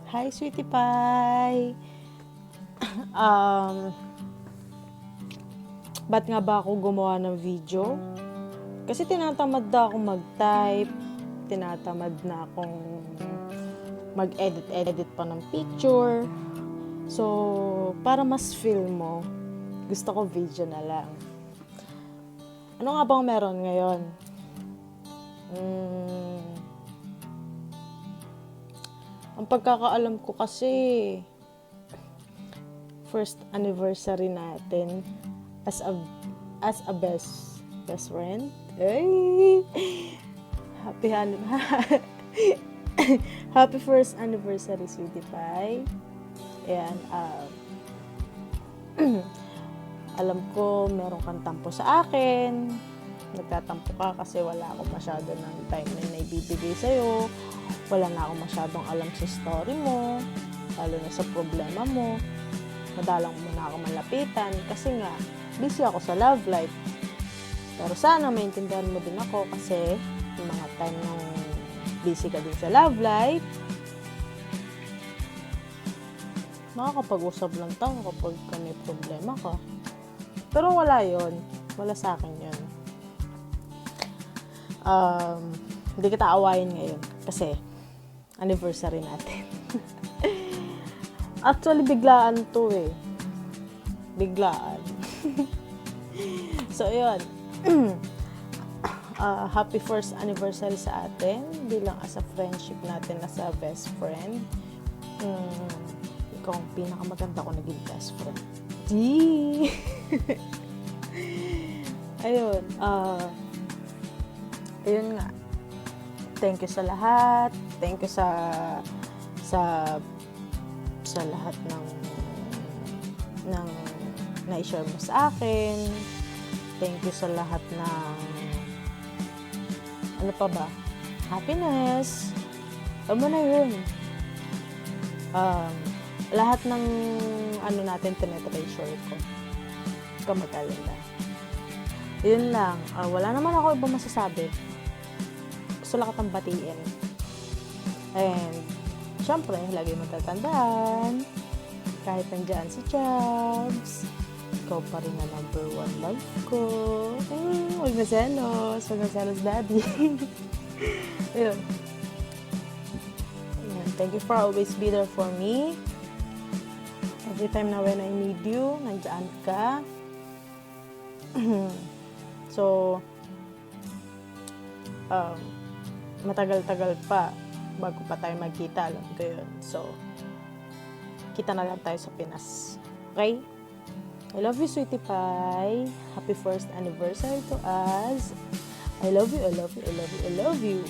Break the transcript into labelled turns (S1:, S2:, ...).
S1: Hi, Sweetie Pie! Um, ba't nga ba ako gumawa ng video? Kasi tinatamad na akong mag-type, tinatamad na akong mag-edit pa ng picture. So, para mas feel mo, gusto ko video na lang. Ano nga bang meron ngayon? Ang pagkakaalam ko kasi, first anniversary natin as a best friend. Ay! Happy first anniversary, Sweetie Pie. Ayan, alam ko meron kang tampo sa akin. Nagtatampo ka kasi wala akong masyado ng time na naibibigay sa'yo. Wala na akong masyadong alam sa story mo, lalo na sa problema mo. Madalang mo na ako malapitan kasi nga, busy ako sa love life. Pero sana maintindihan mo din ako kasi yung mga time nung busy ka din sa love life, makakapag-usap lang tayo kapag may problema ka. Pero wala yon, wala sa akin yun. Hindi kita awayin ngayon kasi anniversary natin. Actually, biglaan to eh. Biglaan. So, yun. Happy first anniversary sa atin bilang as a friendship natin as a best friend. Ikaw ang pinakamaganda ko naging best friend. Ayun. Ayun nga. Thank you sa lahat. Thank you sa lahat ng na-share mo sa akin. Thank you sa lahat ng ano pa ba? Happiness. Tama na yun. Lahat ng ano natin tinetreasure ko. Kamag-alala. Yun lang. Wala naman ako ibang masasabi. Gusto lang kitang batiin. And, syempre, lagi mo tatandaan, kahit nandiyan si Jobs, ikaw pa rin na number 1 love ko. Huwag na selos. Huwag na selos, daddy. Ayun. Thank you for always be there for me. Every time na when I need you, nandiyan ka. So, matagal-tagal pa bago pa tayo magkita, alam ko yun. So, kita na lang tayo sa Pinas. Okay? I love you, Sweetie Pie. Happy first anniversary to us. I love you, I love you, I love you, I love you.